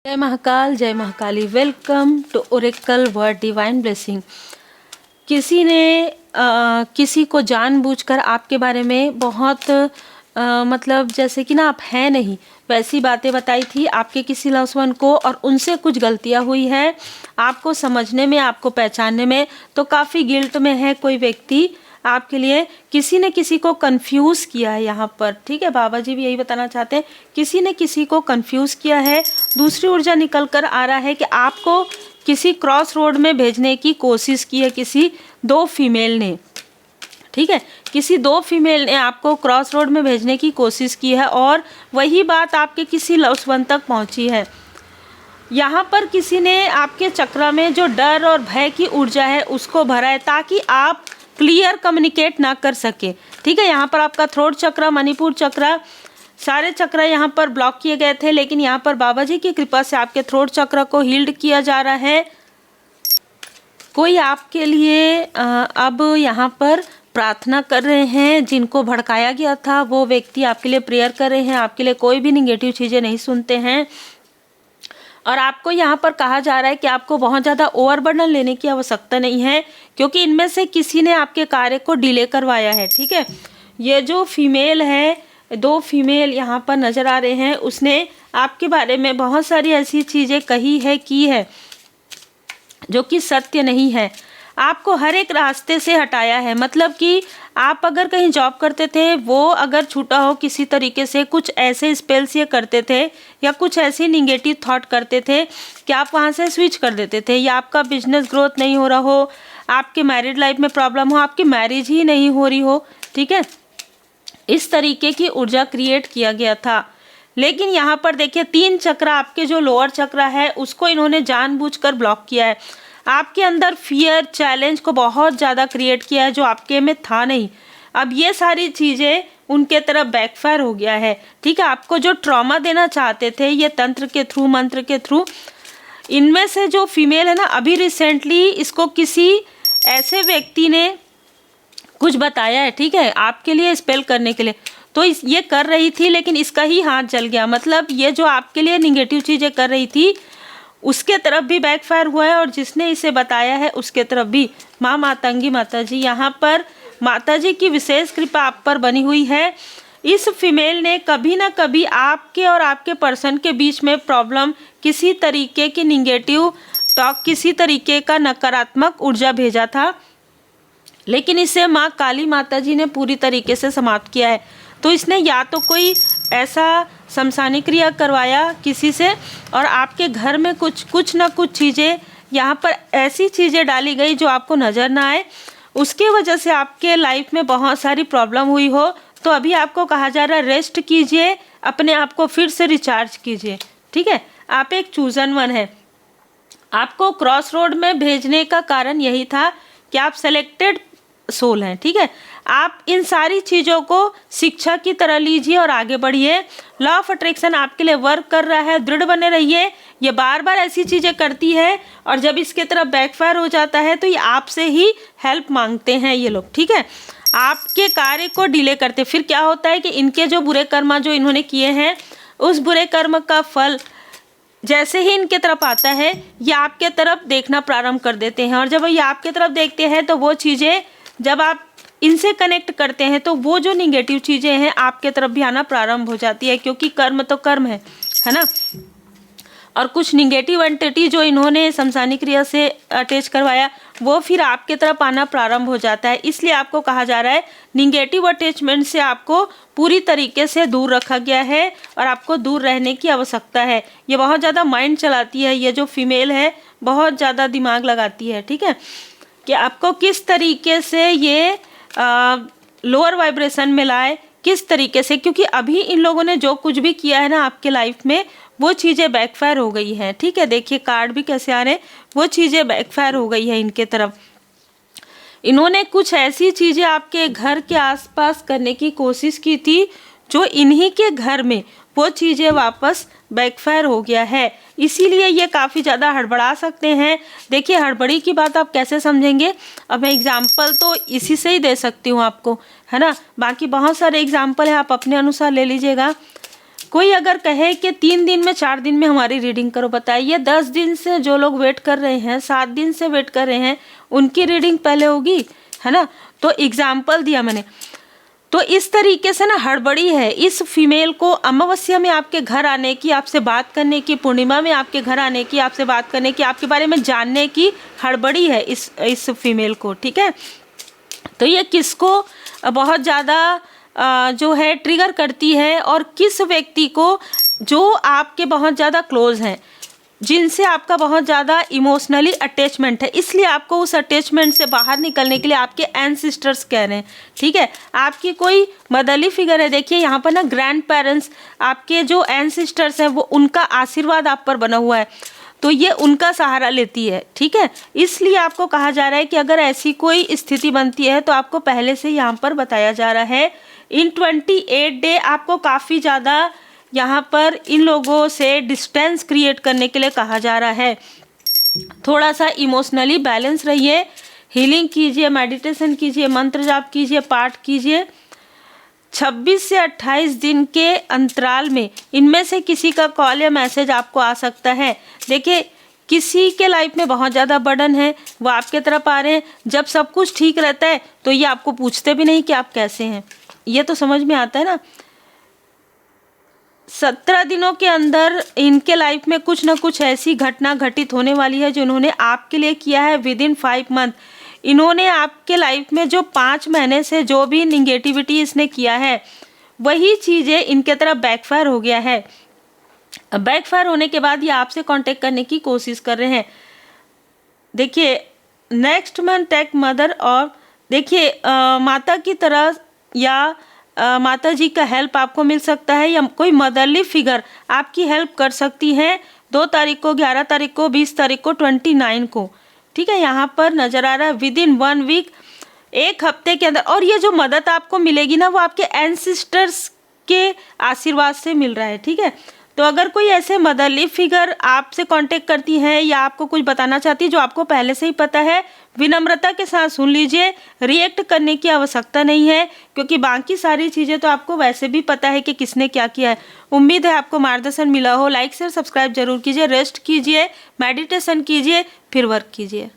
जय महाकाल, जय Mahakali. Welcome to Oracle word divine blessing. किसी ने किसी को जानबूझकर आपके बारे में बहुत मतलब जैसे कि ना आप हैं नहीं वैसी बातें बताई थी आपके किसी लव्ड वन को, और उनसे कुछ गलतियां हुई है आपको समझने में, आपको पहचानने में। तो काफ़ी गिल्ट में है कोई व्यक्ति आपके लिए। किसी ने किसी को कंफ्यूज किया है यहाँ पर, ठीक है। बाबा जी भी यही बताना चाहते हैं, किसी ने किसी को कंफ्यूज किया है। दूसरी ऊर्जा निकल कर आ रहा है कि आपको किसी क्रॉस रोड में भेजने की कोशिश की है किसी दो फीमेल ने, ठीक है। किसी दो फीमेल ने आपको क्रॉस रोड में भेजने की कोशिश की है और वही बात आपके किसी लव्ड वन तक पहुंची है। यहाँ पर किसी ने आपके चक्र में जो डर और भय की ऊर्जा है उसको भरा है ताकि आप क्लियर कम्युनिकेट ना कर सके, ठीक है। यहाँ पर आपका थ्रोट चक्र, मणिपुर चक्र, सारे चक्र यहाँ पर ब्लॉक किए गए थे, लेकिन यहाँ पर बाबा जी की कृपा से आपके थ्रोट चक्र को हील्ड किया जा रहा है। कोई आपके लिए अब यहाँ पर प्रार्थना कर रहे हैं। जिनको भड़काया गया था वो व्यक्ति आपके लिए प्रेयर कर रहे हैं। आपके लिए कोई भी निगेटिव चीज़ें नहीं सुनते हैं। और आपको यहाँ पर कहा जा रहा है कि आपको बहुत ज़्यादा ओवरबर्डन लेने की आवश्यकता नहीं है, क्योंकि इनमें से किसी ने आपके कार्य को डिले करवाया है, ठीक है। ये जो फीमेल है, दो फीमेल यहाँ पर नज़र आ रहे हैं, उसने आपके बारे में बहुत सारी ऐसी चीज़ें कही है, की है, जो कि सत्य नहीं है। आपको हर एक रास्ते से हटाया है। मतलब कि आप अगर कहीं जॉब करते थे, वो अगर छूटा हो किसी तरीके से, कुछ ऐसे स्पेल्स ये करते थे या कुछ ऐसे निगेटिव थॉट करते थे कि आप वहाँ से स्विच कर देते थे, या आपका बिजनेस ग्रोथ नहीं हो रहा हो, आपके मैरिड लाइफ में प्रॉब्लम हो, आपकी मैरिज ही नहीं हो रही हो, ठीक है। इस तरीके की ऊर्जा क्रिएट किया गया था। लेकिन यहाँ पर देखिए, तीन चक्र, आपके जो लोअर चक्र है उसको इन्होंने जानबूझकर ब्लॉक किया है। आपके अंदर फियर, चैलेंज को बहुत ज़्यादा क्रिएट किया है जो आपके में था नहीं। अब ये सारी चीज़ें उनके तरफ बैकफायर हो गया है, ठीक है। आपको जो ट्रॉमा देना चाहते थे ये तंत्र के थ्रू, मंत्र के थ्रू, इनमें से जो फीमेल है ना, अभी रिसेंटली इसको किसी ऐसे व्यक्ति ने कुछ बताया है, ठीक है, आपके लिए स्पेल करने के लिए। तो ये कर रही थी, लेकिन इसका ही हाथ जल गया। मतलब ये जो आपके लिए निगेटिव चीज़ें कर रही थी उसके तरफ भी बैकफायर हुआ है, और जिसने इसे बताया है उसके तरफ भी। माँ मातंगी माता जी, यहाँ पर माता जी की विशेष कृपा आप पर बनी हुई है। इस फीमेल ने कभी ना कभी आपके और आपके पर्सन के बीच में प्रॉब्लम, किसी तरीके की निगेटिव टॉक, किसी तरीके का नकारात्मक ऊर्जा भेजा था, लेकिन इसे माँ काली माता जी ने पूरी तरीके से समाप्त किया है। तो इसने या तो कोई ऐसा शमशानी क्रिया करवाया किसी से, और आपके घर में कुछ ना कुछ चीज़ें, यहाँ पर ऐसी चीज़ें डाली गई जो आपको नज़र ना आए, उसके वजह से आपके लाइफ में बहुत सारी प्रॉब्लम हुई हो। तो अभी आपको कहा जा रहा है रेस्ट कीजिए, अपने आप को फिर से रिचार्ज कीजिए, ठीक है। आप एक चूजन वन है। आपको क्रॉस रोड में भेजने का कारण यही था कि आप सेलेक्टेड सोल हैं, ठीक है। आप इन सारी चीज़ों को शिक्षा की तरह लीजिए और आगे बढ़िए। लॉ ऑफ अट्रैक्शन आपके लिए वर्क कर रहा है, दृढ़ बने रहिए। ये बार बार ऐसी चीज़ें करती है, और जब इसके तरफ बैकफायर हो जाता है तो ये आपसे ही हेल्प मांगते हैं ये लोग, ठीक है। आपके कार्य को डिले करते। फिर क्या होता है कि इनके जो बुरे कर्म जो इन्होंने किए हैं, उस बुरे कर्म का फल जैसे ही इनके तरफ आता है, ये आपके तरफ देखना प्रारंभ कर देते हैं। और जब ये आपके तरफ देखते हैं तो वो चीज़ें, जब आप इनसे कनेक्ट करते हैं तो वो जो निगेटिव चीज़ें हैं आपके तरफ भी आना प्रारंभ हो जाती है, क्योंकि कर्म तो कर्म है ना। और कुछ निगेटिव एंटिटी जो इन्होंने शमशानी क्रिया से अटैच करवाया, वो फिर आपके तरफ आना प्रारंभ हो जाता है। इसलिए आपको कहा जा रहा है निगेटिव अटैचमेंट से आपको पूरी तरीके से दूर रखा गया है, और आपको दूर रहने की आवश्यकता है। ये बहुत ज़्यादा माइंड चलाती है, ये जो फीमेल है बहुत ज़्यादा दिमाग लगाती है, ठीक है, कि आपको किस तरीके से ये लोअर वाइब्रेशन में लाए, किस तरीके से। क्योंकि अभी इन लोगों ने जो कुछ भी किया है ना आपके लाइफ में, वो चीज़ें बैकफायर हो गई हैं, ठीक है। देखिए कार्ड भी कैसे आ रहे हैं, वो चीज़ें बैकफायर हो गई है इनके तरफ। इन्होंने कुछ ऐसी चीज़ें आपके घर के आसपास करने की कोशिश की थी जो इन्हीं के घर में वो चीज़ें वापस बैकफायर हो गया है। इसीलिए ये काफ़ी ज़्यादा हड़बड़ा सकते हैं। देखिए हड़बड़ी की बात आप कैसे समझेंगे, अब मैं एग्जाम्पल तो इसी से ही दे सकती हूँ आपको, है ना। बाकी बहुत सारे एग्जाम्पल है, आप अपने अनुसार ले लीजिएगा। कोई अगर कहे कि 3 दिन में 4 दिन में हमारी रीडिंग करो, बताइए 10 दिन से जो लोग वेट कर रहे हैं, 7 दिन से वेट कर रहे हैं, उनकी रीडिंग पहले होगी, है ना। तो एग्जाम्पल दिया मैंने। तो इस तरीके से ना हड़बड़ी है इस फीमेल को अमावस्या में आपके घर आने की, आपसे बात करने की, पूर्णिमा में आपके घर आने की, आपसे बात करने की, आपके बारे में जानने की हड़बड़ी है इस फीमेल को, ठीक है। तो ये किसको बहुत ज़्यादा जो है ट्रिगर करती है, और किस व्यक्ति को जो आपके बहुत ज़्यादा क्लोज हैं, जिनसे आपका बहुत ज़्यादा इमोशनली अटैचमेंट है, इसलिए आपको उस अटैचमेंट से बाहर निकलने के लिए आपके एंसिस्टर्स कह रहे हैं, ठीक है। आपकी कोई मदरली फिगर है, देखिए यहाँ पर ना ग्रैंड पेरेंट्स, आपके जो एंसिस्टर्स हैं वो, उनका आशीर्वाद आप पर बना हुआ है, तो ये उनका सहारा लेती है, ठीक है। इसलिए आपको कहा जा रहा है कि अगर ऐसी कोई स्थिति बनती है तो आपको पहले से यहाँ पर बताया जा रहा है इन 28 डे आपको काफ़ी ज़्यादा यहाँ पर इन लोगों से डिस्टेंस क्रिएट करने के लिए कहा जा रहा है। थोड़ा सा इमोशनली बैलेंस रहिए, हीलिंग कीजिए, मेडिटेशन कीजिए, मंत्र जाप कीजिए, पाठ कीजिए। 26 से 28 दिन के अंतराल में इनमें से किसी का कॉल या मैसेज आपको आ सकता है। देखिए किसी के लाइफ में बहुत ज़्यादा बर्डन है, वो आपके तरफ आ रहे हैं। जब सब कुछ ठीक रहता है तो ये आपको पूछते भी नहीं कि आप कैसे हैं, ये तो समझ में आता है ना। 17 दिनों के अंदर इनके लाइफ में कुछ ना कुछ ऐसी घटना घटित होने वाली है जो इन्होंने आपके लिए किया है विदिन 5 मंथ। इन्होंने आपके लाइफ में जो 5 महीने से जो भी निगेटिविटी इसने किया है, वही चीज़ें इनके तरफ बैकफायर हो गया है। बैकफायर होने के बाद ये आपसे कांटेक्ट करने की कोशिश कर रहे हैं। देखिए नेक्स्ट मंथ टेक मदर, और देखिए माता की तरह या माता जी का हेल्प आपको मिल सकता है, या कोई मदरली फिगर आपकी हेल्प कर सकती हैं 2 तारीख को, 11 तारीख को, 20 तारीख को, 29 को, ठीक है। यहाँ पर नज़र आ रहा है विदिन 1 वीक, 1 हफ्ते के अंदर। और ये जो मदद आपको मिलेगी ना, वो आपके एंसिस्टर्स के आशीर्वाद से मिल रहा है, ठीक है। तो अगर कोई ऐसे मदरली फिगर आपसे कांटेक्ट करती हैं या आपको कुछ बताना चाहती है जो आपको पहले से ही पता है, विनम्रता के साथ सुन लीजिए, रिएक्ट करने की आवश्यकता नहीं है, क्योंकि बाकी सारी चीज़ें तो आपको वैसे भी पता है कि किसने क्या किया है। उम्मीद है आपको मार्गदर्शन मिला हो। लाइक शेयर सब्सक्राइब जरूर कीजिए, रेस्ट कीजिए, मेडिटेशन कीजिए, फिर वर्क कीजिए।